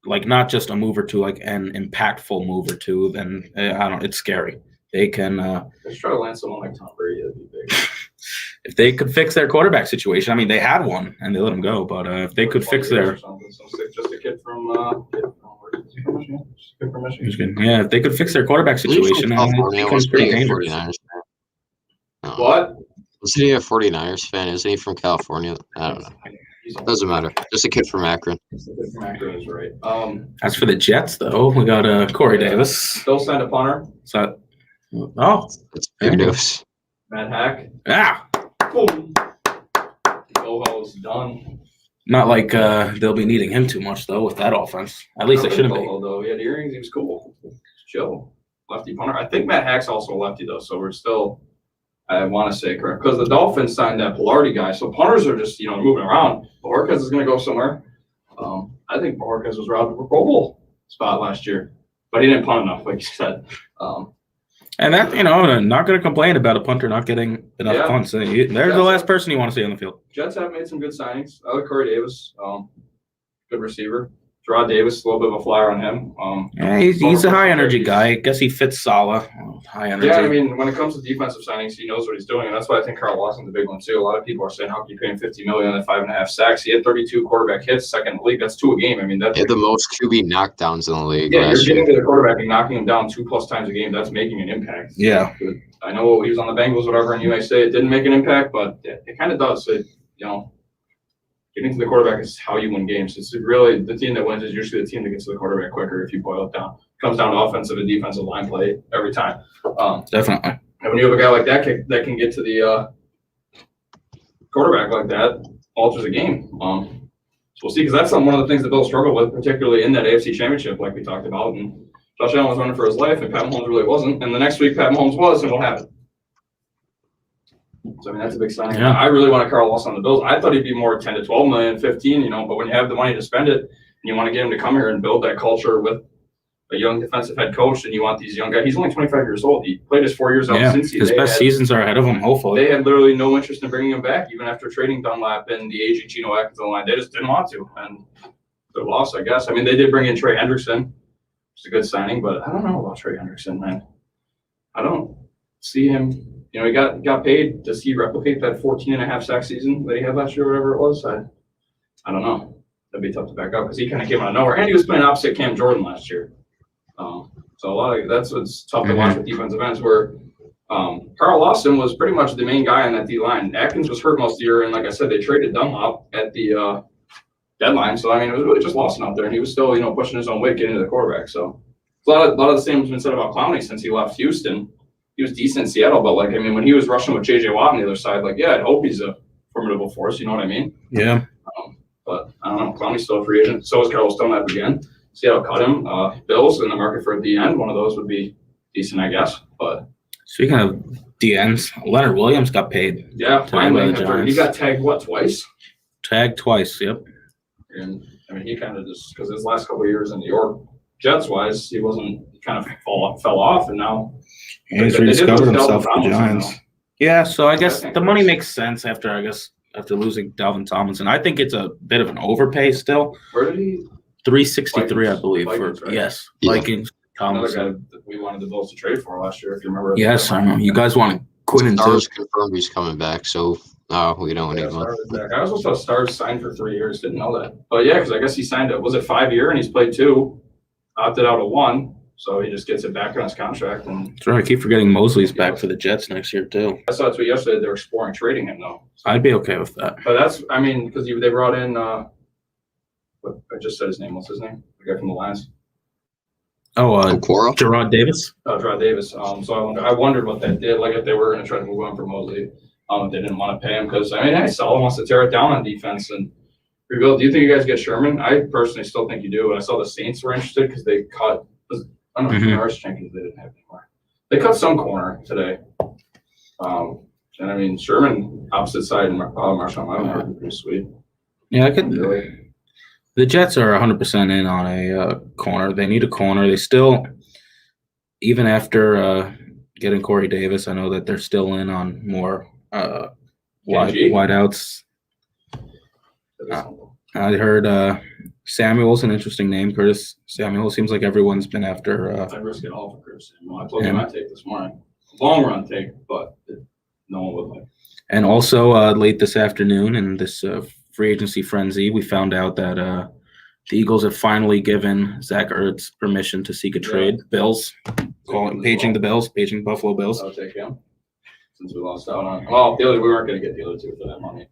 like not just a move or two, like an impactful move or two. Then I don't. It's scary. They can. Let's try to land someone like Tom Brady. That'd be big. If they could fix their quarterback situation, I mean, they had one and they let him go. But if they could fix their, just a kid from Michigan. yeah, if they could fix their quarterback situation, California, becomes wasn't pretty he a dangerous. 49ers fan? No. What? Wasn't he a 49ers fan? Isn't he from California? I don't know. Doesn't matter. Just a kid from Akron. Akron is right. As for the Jets, though, we got Corey Davis. Still signed a punter. So, That's big news. Matt Hack. ah, Boom. Boho's done. not like they'll be needing him too much though with that offense. At least they shouldn't be. Though he had earrings, he was cool. Chill. Lefty punter. I think Matt Hack's also a lefty though, so we're still. I want to say correct because the Dolphins signed that Pilardi guy, so punters are just moving around. Bojorquez is going to go somewhere. I think Bojorquez was robbed of a Pro Bowl spot last year, but he didn't punt enough, like you said. And that I'm not going to complain about a punter not getting enough punts. They're the last person you want to see on the field. Jets have made some good signings. I like Corey Davis, good receiver. Gerard Davis, a little bit of a flyer on him. Yeah, he's a high energy guy. I guess he fits Saleh. High energy. Yeah, I mean, when it comes to defensive signings, he knows what he's doing, and that's why I think Carl Lawson's a big one too. A lot of people are saying, "How can you pay him $50 million and 5.5 sacks?" He had 32 quarterback hits, second in the league. That's 2 a game. I mean, that's He had the most QB knockdowns in the league. Yeah, you're getting to the quarterback and knocking him down 2+ times a game. That's making an impact. Yeah. I know he was on the Bengals, whatever, and you may say it didn't make an impact, but it kind of does. Getting to the quarterback is how you win games. It's really the team that wins is usually the team that gets to the quarterback quicker. If you boil it down, it comes down to offensive and defensive line play every time. Definitely. And when you have a guy like that can get to the quarterback like that, alters the game. So we'll see, because that's one of the things that they'll struggle with, particularly in that AFC Championship, like we talked about. And Josh Allen was running for his life, and Pat Mahomes really wasn't. And the next week, Pat Mahomes was, and we'll have it. So, I mean, that's a big sign. Yeah. I really want Carl Lawson on the Bills. I thought he'd be more 10 to 12 million, 15, but when you have the money to spend it and you want to get him to come here and build that culture with a young defensive head coach, and you want these young guys. He's only 25 years old. He played his 4 years out in Cincy. His best seasons are ahead of him, hopefully. They had literally no interest in bringing him back, even after trading Dunlap and the aging Geno Atkins on the line. They just didn't want to, and they lost, I guess. I mean, they did bring in Trey Hendrickson, which is a good signing, but I don't know about Trey Hendrickson, man. I don't see him. He got paid. Does he replicate that 14.5 sack season that he had last year, whatever it was? I don't know. That'd be tough to back up because he kind of came out of nowhere, and he was playing opposite Cam Jordan last year. So a lot of that's what's tough to watch with defensive ends. Where Carl Lawson was pretty much the main guy on that D line. Atkins was hurt most of the year, and like I said, they traded Dunlop at the deadline. So I mean, it was really just Lawson out there, and he was still pushing his own weight, getting to the quarterback. So a lot of the same has been said about Clowney since he left Houston. He was decent in Seattle, but when he was rushing with J.J. Watt on the other side, I hope he's a formidable force. You know what I mean? Yeah. But I don't know. Clowney's still a free agent. So is Carl Stonehap again. Seattle cut him. Bills in the market for the end. One of those would be decent, I guess. But speaking of DNs, Leonard Williams got paid. Yeah, finally. He got tagged twice? Tagged twice. Yep. And he kind of just because his last couple of years in New York, Jets wise, he kind of fell off, and now. He's rediscovered himself with the Giants. Yeah, so I guess the money makes sense after losing Dalvin Tomlinson. I think it's a bit of an overpay still. Where did he? 363, I believe. Vikings, right? Yes, Yeah. Vikings. Another Tomlinson. guy that we wanted the Bills to trade for last year, if you remember. Yes, I know. You guys wanted Quinn too. Stars confirmed he's coming back, so we don't need one. I also saw Stars signed for 3 years. Didn't know that. But yeah, because I guess he signed was it 5 year, and he's played 2, opted out of 1. So he just gets it back on his contract. And That's right. I keep forgetting Mosley's back for the Jets next year too. I saw a tweet yesterday they're exploring trading him though. I'd be okay with that. But that's because they brought in what I just said his name. What's his name? The guy from the Lions. Okoro? Gerard Davis. Gerard Davis. So I wondered what that did. Like if they were going to try to move on for Mosley, they didn't want to pay him because Saleh wants to tear it down on defense and rebuild. Do you think you guys get Sherman? I personally still think you do. And I saw the Saints were interested because they cut. I don't know if Norris Jenkins they didn't have anymore. They cut some corner today. And I mean, Sherman, opposite side, and Marshawn Lattimore would be pretty sweet. Yeah, I could. Really. The Jets are 100% in on a corner. They need a corner. They still, even after getting Corey Davis, I know that they're still in on more wideouts. I heard Samuel's an interesting name. Curtis Samuel. Seems like everyone's been after. I'd risk it all for Curtis Samuel. I told you my take this morning. Long run take, but no one would like. And also late this afternoon in this free agency frenzy, we found out that the Eagles have finally given Zach Ertz permission to seek a trade. Bills, paging the Bills, paging Buffalo Bills. I'll take him since we lost out on. Well, we weren't going to get the other two for that money.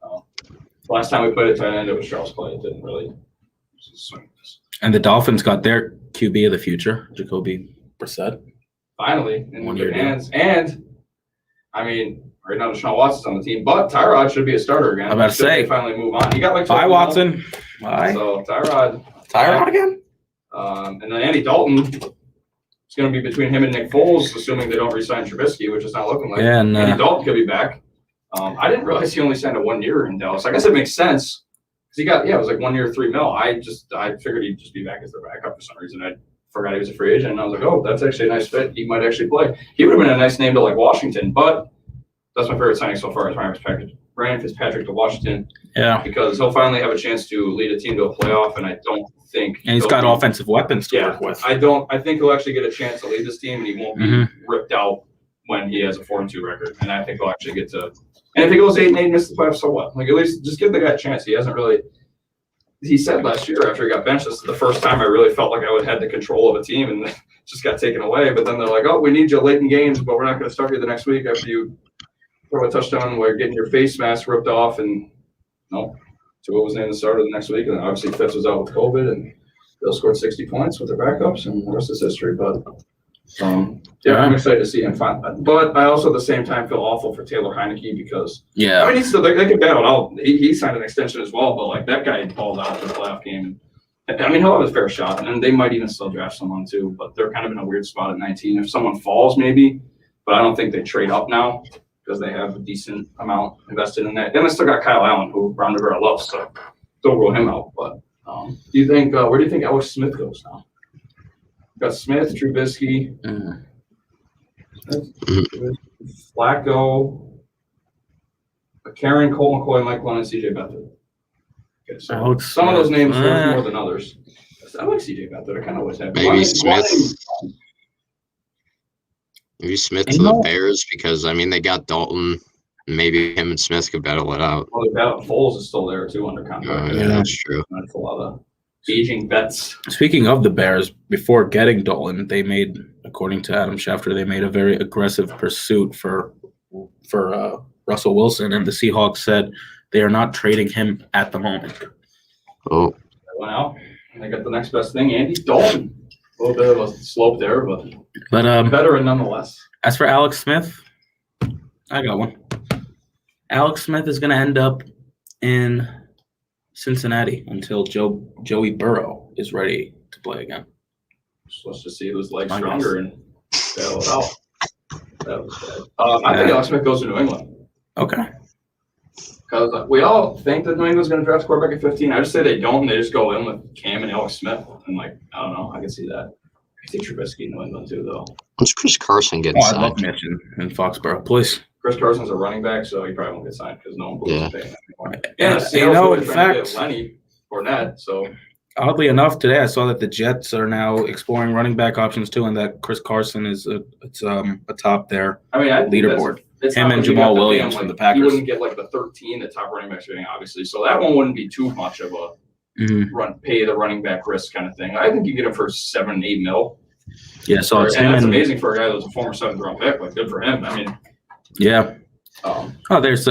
Last time we played a tight end, it was Charles Clay. It didn't really swing this. And the Dolphins got their QB of the future, Jacoby Brissett. Finally, in 1 their year hands. And, I mean, right now Deshaun Watson's on the team, but Tyrod should be a starter again. I'm about to say. They finally move on. He got like Bye, Watson. Bye. So Tyrod again? and then Andy Dalton. It's going to be between him and Nick Foles, assuming they don't re-sign Trubisky, which is not looking like. Yeah, and Andy Dalton could be back. I didn't realize he only signed a 1 year in Dallas. I guess it makes sense because he got it was like 1 year, $3 million. I figured he'd just be back as their backup for some reason. I forgot he was a free agent, and I was like, oh, that's actually a nice fit. He might actually play. He would have been a nice name to like Washington, but that's my favorite signing so far is Ryan Fitzpatrick to Washington. Yeah. Because he'll finally have a chance to lead a team to a playoff, and I don't think. And he's got offensive weapons to work with. I think he'll actually get a chance to lead this team, and he won't be ripped out when he has a 4-2 record. And I think he'll actually get to. And if he goes 8-8 and misses the playoffs, so what? Like at least just give the guy a chance. He hasn't really. He said last year after he got benched, this is the first time I really felt like I would have the control of a team, and just got taken away. But then they're like, "Oh, we need you late in games, but we're not going to start you the next week after you throw a touchdown while you're getting your face mask ripped off." And no, Tua was named the starter the next week, and then obviously Fitz was out with COVID, and Bill scored 60 points with their backups, and the rest is history. But I'm excited to see him find. But I also at the same time feel awful for Taylor Heineke because I mean they can battle out. He signed an extension as well, but like that guy balled out in the playoff game. I mean he'll have a fair shot, and they might even still draft someone too. But they're kind of in a weird spot at 19. If someone falls, maybe, but I don't think they trade up now because they have a decent amount invested in that. Then they still got Kyle Allen, who Ron Rivera loves, so don't rule him out. But do you think where do you think Alex Smith goes now? Got Smith, Trubisky, Flacco, Karen, Cole McCoy, Mike Glenn, and CJ Beathard. Okay, so some of those names worth more than others. I like CJ Beathard. I kind of always have. Maybe Smith to the Bears because I mean they got Dalton. Maybe him and Smith could battle it out. Well, Foles is still there too under contract. Yeah, that's true. That's a lot of aging bets. Speaking of the Bears, before getting Dalton, they made, according to Adam Schefter, they made a very aggressive pursuit for Russell Wilson, and the Seahawks said they are not trading him at the moment. Oh. They went out, and they got the next best thing, Andy Dalton. A little bit of a slope there, but better nonetheless. As for Alex Smith, I got one. Alex Smith is going to end up in Cincinnati until Joey Burrow is ready to play again. So let's just see who's like stronger and battle it out. That was bad. I think Alex Smith goes to New England. Okay. Because we all think that New England's going to draft quarterback at 15. I just say they don't, and they just go in with Cam and Alex Smith. And I don't know. I can see that. I think Trubisky in New England too, though. When's Chris Carson getting signed? I love Mitchell in Foxborough, please. Chris Carson's a running back, so he probably won't get signed because no one believes in paying him anymore. In fact, Lenny Fournette. So oddly enough, today I saw that the Jets are now exploring running back options too, and that Chris Carson is atop their leaderboard. Him and Jamal Williams from the Packers. You wouldn't get like the 13 the top running backs are getting, obviously. So that one wouldn't be too much of a pay the running back risk kind of thing. I think you get him for $7-8 million. Yeah, so it's and that's amazing for a guy that was a former 7th round pick. Like, good for him. I mean, yeah. There's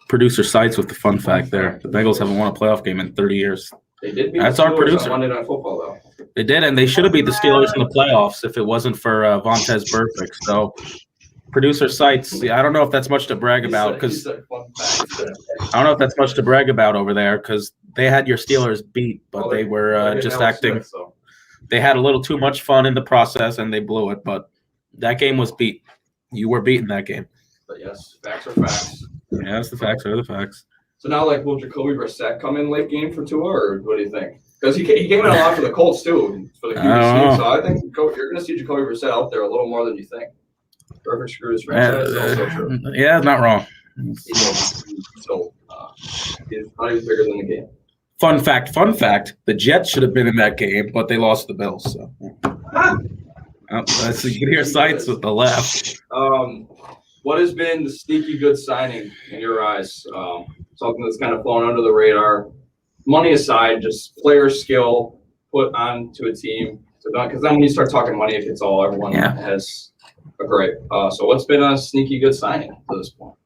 producer Sites with the fun fact there. The Bengals haven't won a playoff game in 30 years. They did beat That's the our Steelers producer. on Monday Night Football, though. They did, and they should have beat the Steelers in the playoffs if it wasn't for Vontaze Burfict. So, producer Sites, I don't know if that's much to brag about because I don't know if that's much to brag about over there because they had your Steelers beat, but they were just acting. Smith, so. They had a little too much fun in the process, and they blew it. But that game was beat. You were beaten that game. But yes, facts are facts. Yes, the facts are the facts. So now, like, will Jacoby Brissett come in late game for Tua, or what do you think? Because he came in a lot for the Colts too, for the I don't QB know. so I think you're going to see Jacoby Brissett out there a little more than you think. Perfect screw his franchise is also true. Yeah, not wrong. He's not even bigger than the game. Fun fact, the Jets should have been in that game, but they lost to the Bills. So. That's you can hear sights with the left. What has been the sneaky good signing in your eyes? Something that's kind of flown under the radar. Money aside, just player skill put onto a team. Because then when you start talking money, it gets all everyone has a great. So what's been a sneaky good signing to this point?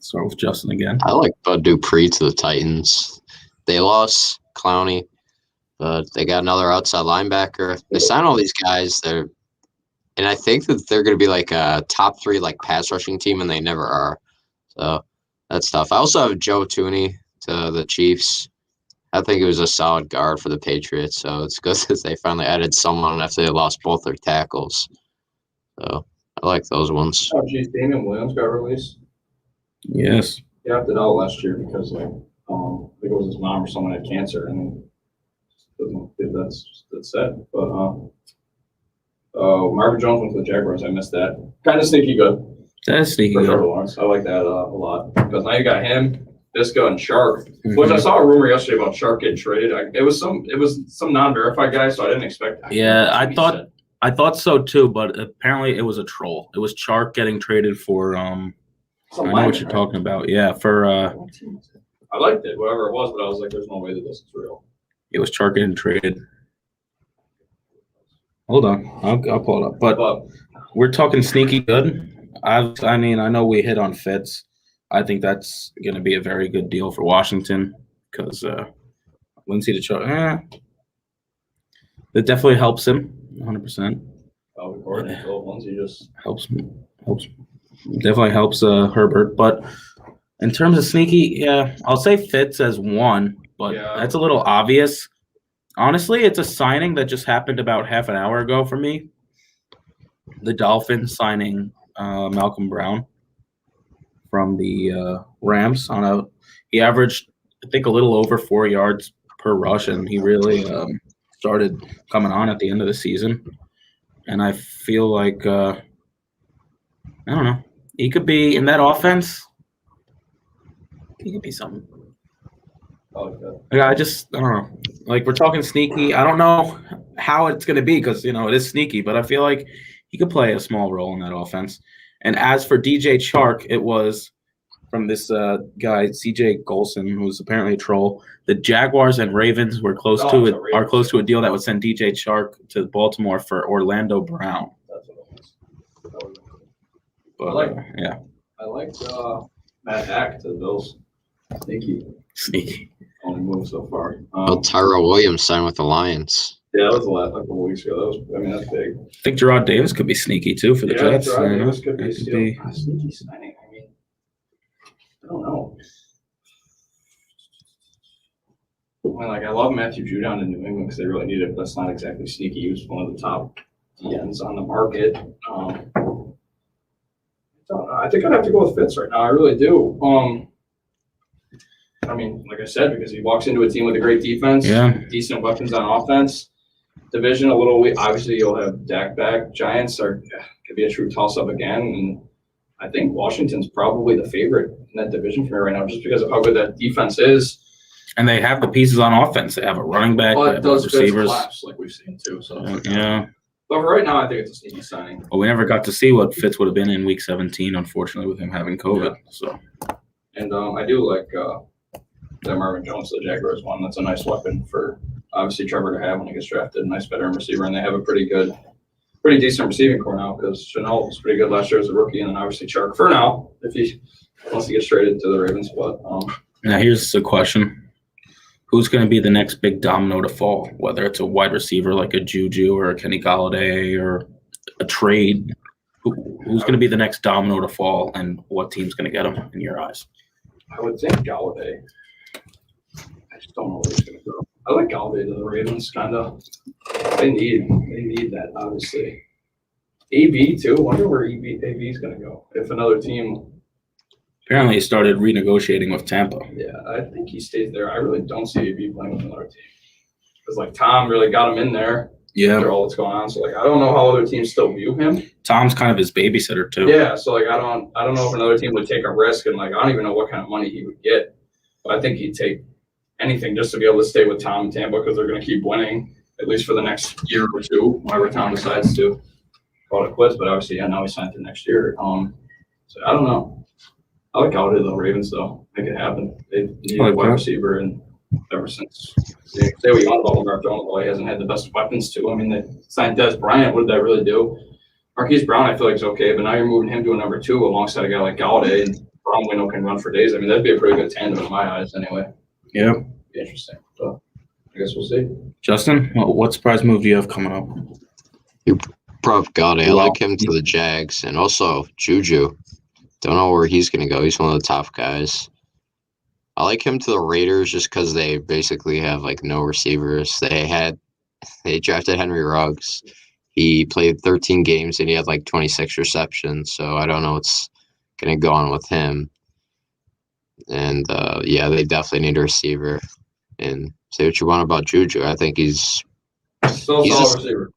Start with Justin again. I like Bud Dupree to the Titans. They lost Clowney, but they got another outside linebacker. They signed all these guys. And I think that they're going to be like a top 3 like pass rushing team, and they never are. So that's tough. I also have Joe Tooney to the Chiefs. I think it was a solid guard for the Patriots. So it's good that they finally added someone after they lost both their tackles. So I like those ones. Oh, geez, Damian Williams got released. Yes. He opted out last year because I think it was his mom or someone had cancer, and that's sad. But Marvin Jones went to the Jaguars. I missed that. Kind of sneaky good. That's sneaky For good. Trevor Lawrence. I like that a lot because now you got him, Visca, and Shark. Which I saw a rumor yesterday about Shark getting traded. It was some non-verified guy, so I didn't expect that. Yeah, I thought so too, but apparently it was a troll. It was Chark getting traded for I know what you're talking about. Yeah, for I liked it, whatever it was, but I was like, there's no way that this is real. it was Chark getting traded. Hold on, I'll pull it up. But we're talking sneaky good. I mean, I know we hit on Fitz. I think that's going to be a very good deal for Washington because Lindsey to Chark. It definitely helps him 100%. Lindsey just Helps. Definitely helps Herbert. But in terms of sneaky, yeah, I'll say Fitz as one, but that's a little obvious. Honestly, it's a signing that just happened about half an hour ago for me. The Dolphins signing Malcolm Brown from the Rams. He averaged, I think, a little over 4 yards per rush, and he really started coming on at the end of the season. And I feel like, I don't know, he could be in that offense. He could be something. I don't know. Like, we're talking sneaky. I don't know how it's going to be because, it is sneaky, but I feel like he could play a small role in that offense. And as for DJ Chark, it was from this guy, CJ Golson, who's apparently a troll. The Jaguars and Ravens were close to a deal that would send DJ Chark to Baltimore for Orlando Brown. That's what it was. But, I like Matt Hack to the Bills. Sneaky. Only move so far. Tyrell Williams signed with the Lions. Yeah, that was a couple of weeks ago. That's big. I think Gerard Davis could be sneaky too for the Jets. Gerard Davis could be a sneaky signing. I mean, I don't know. I love Matthew Judon in New England because they really need it, but that's not exactly sneaky. He was one of the top ends on the market. I think I'd have to go with Fitz right now. I really do. I mean, like I said, because he walks into a team with a great defense, decent weapons on offense, division a little weak. Obviously, you'll have Dak back. Giants could be a true toss-up again, and I think Washington's probably the favorite in that division for me right now, just because of how good that defense is. And they have the pieces on offense. They have a running back, they have receivers, collapse, like we've seen too. So yeah. But right now, I think it's a sneaky signing. Well, we never got to see what Fitz would have been in Week 17, unfortunately, with him having COVID. So, and I do like that Marvin Jones, the Jaguars one. That's a nice weapon for obviously Trevor to have when he gets drafted. A nice veteran receiver, and they have a pretty decent receiving core now because Chanel was pretty good last year as a rookie, and then obviously Chark for now once he gets traded to the Ravens. But now here's the question: who's going to be the next big domino to fall? Whether it's a wide receiver like a Juju or a Kenny Golladay or a trade, who's going to be the next domino to fall, and what team's going to get him in your eyes? I would think Golladay. I just don't know where he's going to go. I like Golladay to the Ravens, kind of. They need that, obviously. AB too. Wonder where AB is going to go if another team. Apparently, he started renegotiating with Tampa. Yeah, I think he stays there. I really don't see AB playing with another team because like Tom really got him in there. Yeah, After all that's going on, so like I don't know how other teams still view him. Tom's kind of his babysitter too. Yeah, so like I don't know if another team would take a risk and like I don't even know what kind of money he would get, but I think he'd take anything just to be able to stay with Tom in Tampa because they're going to keep winning at least for the next year or two, whenever Tom decides to call it quits. But obviously, yeah, now he signed for next year. So I don't know. I like Galladay though, Ravens though. Make it happen. They need a wide receiver, and ever since say what you want about Lamar throwing the ball, he hasn't had the best weapons too. I mean, they signed Des Bryant. What did that really do? Marquise Brown, I feel like is okay, but now you're moving him to a number 2 alongside a guy like Galladay, and Brown Window can run for days. I mean, that'd be a pretty good tandem in my eyes, anyway. Yeah. Be interesting. So I guess we'll see. Justin, what surprise move do you have coming up? You brought up Galladay. I like him to the Jags, and also Juju. Don't know where he's going to go. He's one of the top guys. I like him to the Raiders just because they basically have like no receivers. They drafted Henry Ruggs. He played 13 games and he had like 26 receptions. So I don't know what's going to go on with him. And yeah, they definitely need a receiver. And say what you want about Juju. I think he's Still a solid receiver.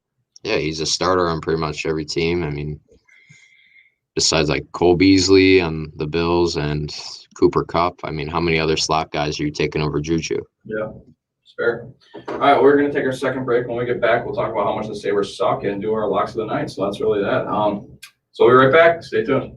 Yeah, he's a starter on pretty much every team. I mean, besides like Cole Beasley on the Bills and Cooper Kupp, I mean, how many other slot guys are you taking over Juju? Yeah, it's fair. All right, we're going to take our second break. When we get back, we'll talk about how much the Sabres suck and do our locks of the night. So that's really that. So we'll be right back. Stay tuned.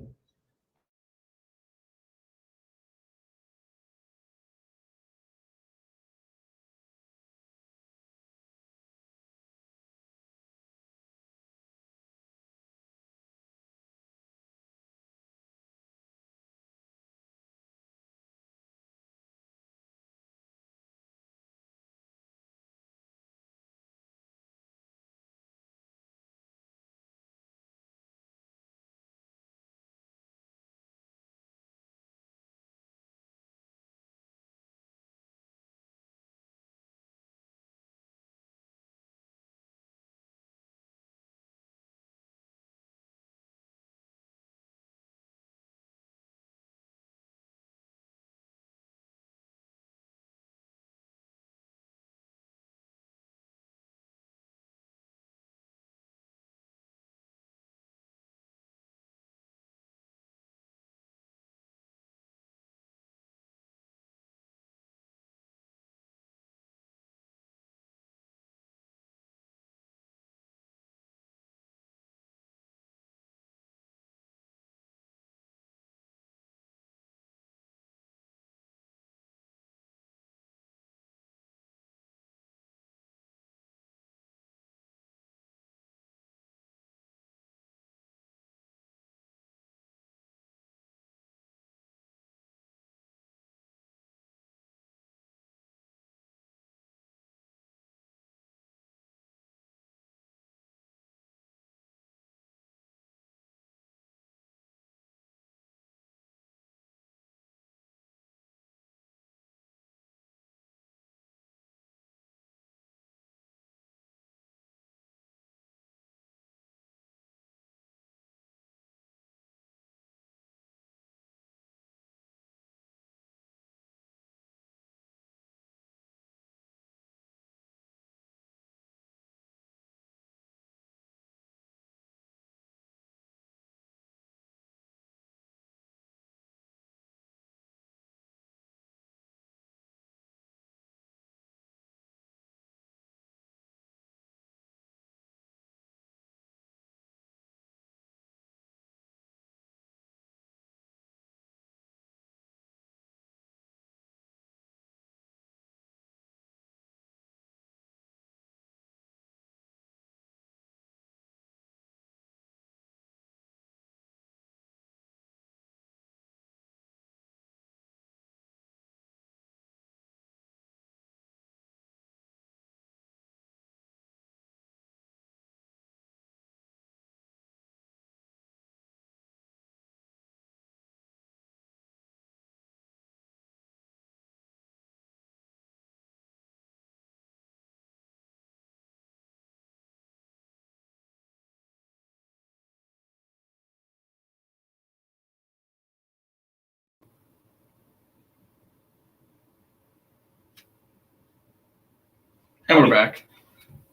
And we're back.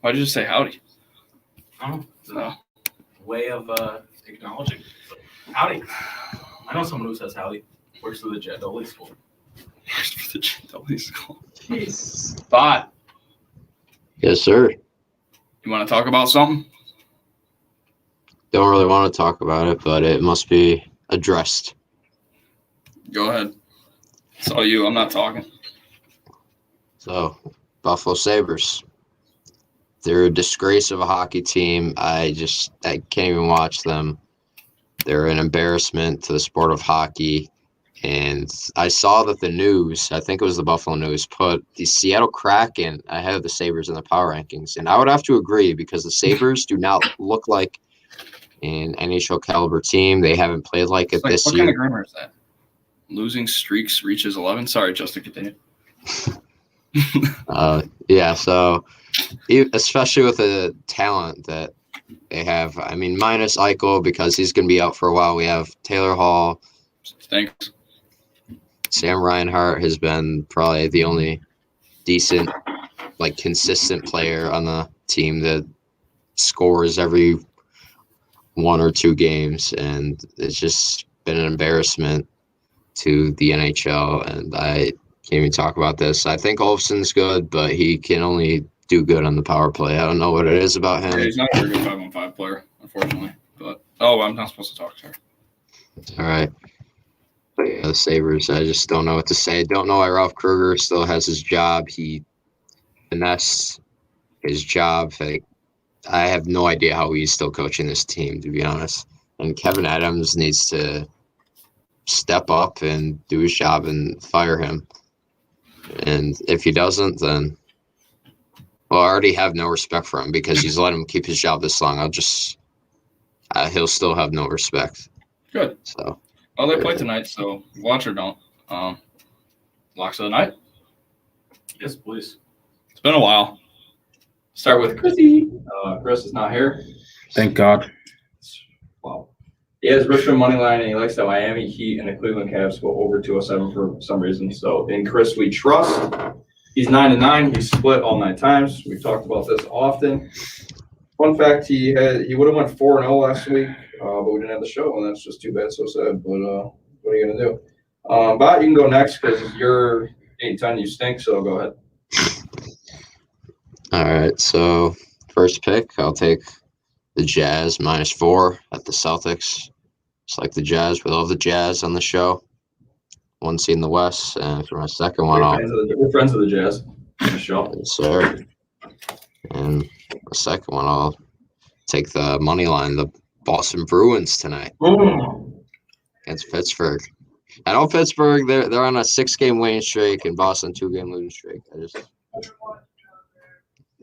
Why'd you just say howdy? Oh, No. way of acknowledging. Howdy. I know someone who says howdy. Works for the Jet Dolly School. For the GW school. Jeez. But Yes, sir. you want to talk about something? Don't really want to talk about it, but it must be addressed. Go ahead. It's all you. I'm not talking. So, Buffalo Sabres. They're a disgrace of a hockey team. I can't even watch them. They're an embarrassment to the sport of hockey. And I saw that the news, I think it was the Buffalo News, put the Seattle Kraken ahead of the Sabres in the power rankings. And I would have to agree because the Sabres do not look like an NHL caliber team. They haven't played like it this What year. kind of grammar is that? Losing streaks reaches 11. Sorry, Justin, continue. Yeah, so especially with the talent that they have, I mean, minus Eichel because he's going to be out for a while. We have Taylor Hall. Thanks. Sam Reinhart has been probably the only decent, like, consistent player on the team that scores every 1 or 2 games, and it's just been an embarrassment to the NHL, and I can't even talk about this. I think Olofsson's good, but he can only do good on the power play. I don't know what it is about him. Yeah, he's not a very good 5-on-5 player, unfortunately. But I'm not supposed to talk, sorry. All right. But yeah, the Sabres, I just don't know what to say. Don't know why Ralph Kruger still has his job. He finessed his job. I have no idea how he's still coaching this team, to be honest. And Kevin Adams needs to step up and do his job and fire him. And if he doesn't, then, well, I already have no respect for him because he's let him keep his job this long. He'll still have no respect. Good. So. Well, they play tonight, so watch or don't. Locks of the night? Yes, please. It's been a while. Start with Chrissy. Chris is not here. Thank God. Wow. He has Richmond money line, and he likes the Miami Heat and the Cleveland Cavs go over 207 for some reason. So in Chris, we trust. He's 9-9. He's split all 9 times. We've talked about this often. Fun fact: he would have went 4-0 last week, but we didn't have the show, and that's just too bad. So sad. But what are you gonna do? Bot, you can go next because you're 8-10. You stink. So go ahead. All right. So first pick, I'll take the Jazz -4 at the Celtics. Just like the Jazz, we love the Jazz on the show. 1 seed in the West, and for my second one, We're friends of the Jazz on the show. Yes, sir. And my second one, I'll take the money line, the Boston Bruins tonight against Pittsburgh. I know Pittsburgh, they're on a 6-game winning streak and Boston 2-game losing streak. You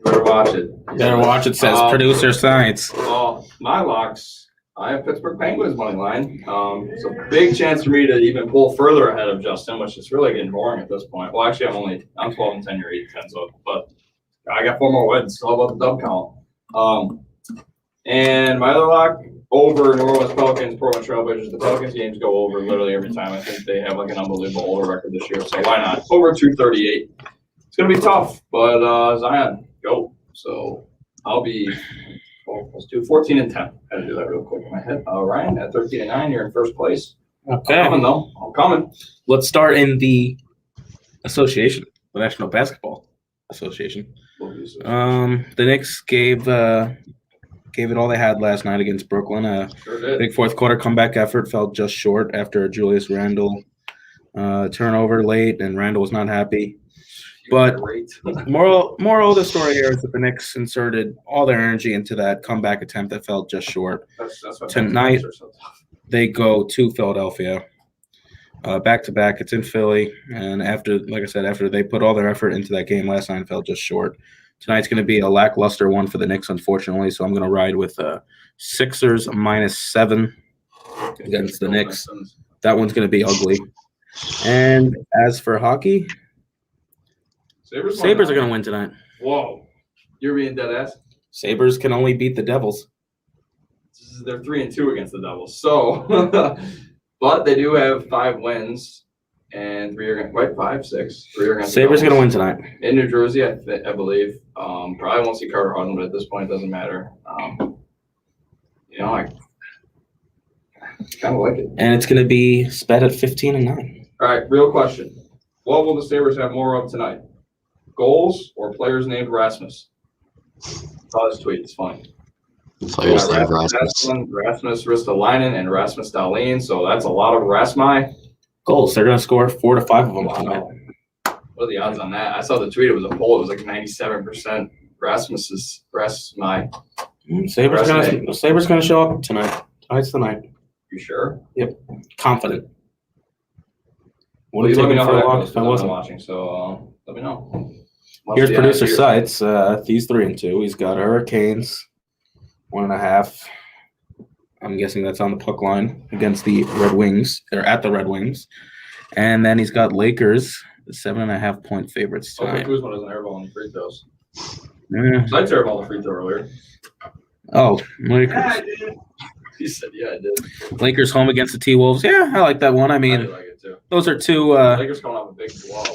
better watch it. Better watch it, says producer science. Well, my locks, I have Pittsburgh Penguins money line. It's a big chance for me to even pull further ahead of Justin, which is really getting boring at this point. Well, actually, I'm 12-10, you're 8-10, so but I got 4 more wins. It's all about the dub count. And my other lock over New Orleans Pelicans, Portland Trailblazers. The Pelicans games go over literally every time. I think they have like an unbelievable over record this year, so why not? Over 238. It's gonna be tough, but Zion, go. So I'll be 14-10. I had to do that real quick in my head. Ryan at 13-9, you're in first place. Okay. I'm coming though. I'm coming. Let's start in the association, the National Basketball Association. The Knicks gave it all they had last night against Brooklyn. Sure did. Big fourth quarter comeback effort, fell just short after Julius Randle turnover late, and Randle was not happy. But moral of the story here is that the Knicks inserted all their energy into that comeback attempt that fell just short. That's Tonight, they go to Philadelphia. Back-to-back, it's in Philly, and after they put all their effort into that game last night and fell just short. Tonight's going to be a lackluster one for the Knicks, unfortunately, so I'm going to ride with Sixers -7 against the Knicks. That one's going to be ugly. And as for hockey, Sabres are going to win tonight. Whoa. You're being dead ass? Sabres can only beat the Devils. They're 3-2 against the Devils. So, but they do have 5 wins and 3 are going to wait 5, 6. 3 are going to Sabres gonna win tonight. in New Jersey. I believe. Probably won't see Carter Hutton, but at this point, it doesn't matter. I kind of like it. And it's gonna be Sped at 15-9. All right, real question. What will the Sabres have more of tonight? Goals or players named Rasmus? Saw this tweet. It's funny. Players named Rasmus Rasmus. Asplund, Rasmus Ristolainen, and Rasmus Dahlin. So that's a lot of Rasmi. Goals. They're gonna score 4 to 5 of them tonight. Wow. What are the odds on that? I saw the tweet. It was a poll. It was like 97% Rasmus's Rasmi. Sabres gonna show up tonight. Tonight's the night. You sure? Confident. Well, you let me know how that goes. 'Cause I'm not watching, so let me know. Here's The producer here. sites. He's 3-2. He's got Hurricanes 1.5. I'm guessing that's on the puck line against the Red Wings. They're at the Red Wings, and then he's got Lakers, the 7.5-point favorites Okay, tonight. Kuzma doesn't airball on the free throws. Yeah. So I airball the free throw earlier. Oh, Lakers. Yeah, I did. He said, "Yeah, I did." Lakers home against the T-Wolves. Yeah, I like that one. I I mean, do like it too. those are two. Lakers coming off a big wall.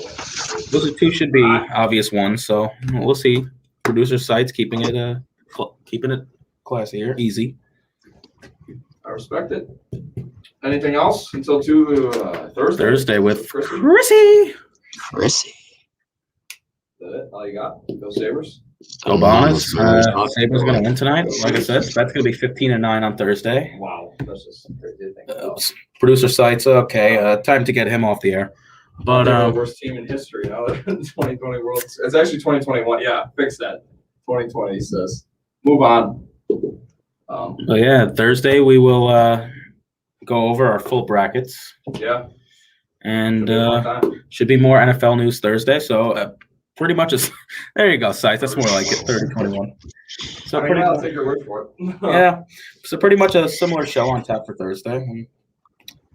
Those are two should be obvious ones. So we'll see. Producer sites keeping it classy here, easy. I respect it. Anything else until Thursday? Thursday with Chrissy? Chrissy. Chrissy. Is that it? All you got? Go Sabres. Go Bonas. Sabres going to win tonight. Like I said, that's going to be 15-9 on Thursday. Wow, that's just some crazy thing. Producer sites. Okay, time to get him off the air. But They're the worst team in history now. 2020 World. It's actually 2021. Yeah, fix that. 2020 says. Move on. but yeah, Thursday we will go over our full brackets, Yeah. and Should be a long time. should be more NFL news Thursday. So pretty much there you go, sites. That's more like it. 30-21. So pretty I'll much, take your word for it. yeah. So pretty much a similar show on tap for Thursday. And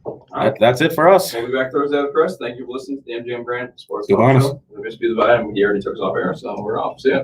All right. that's it for us. We'll be back Thursday with Chris. Thank you for listening to the MJM Brand Sports Good Talk bonus. Show. WSBU the vibe. He already took us off air, so we're off. See ya.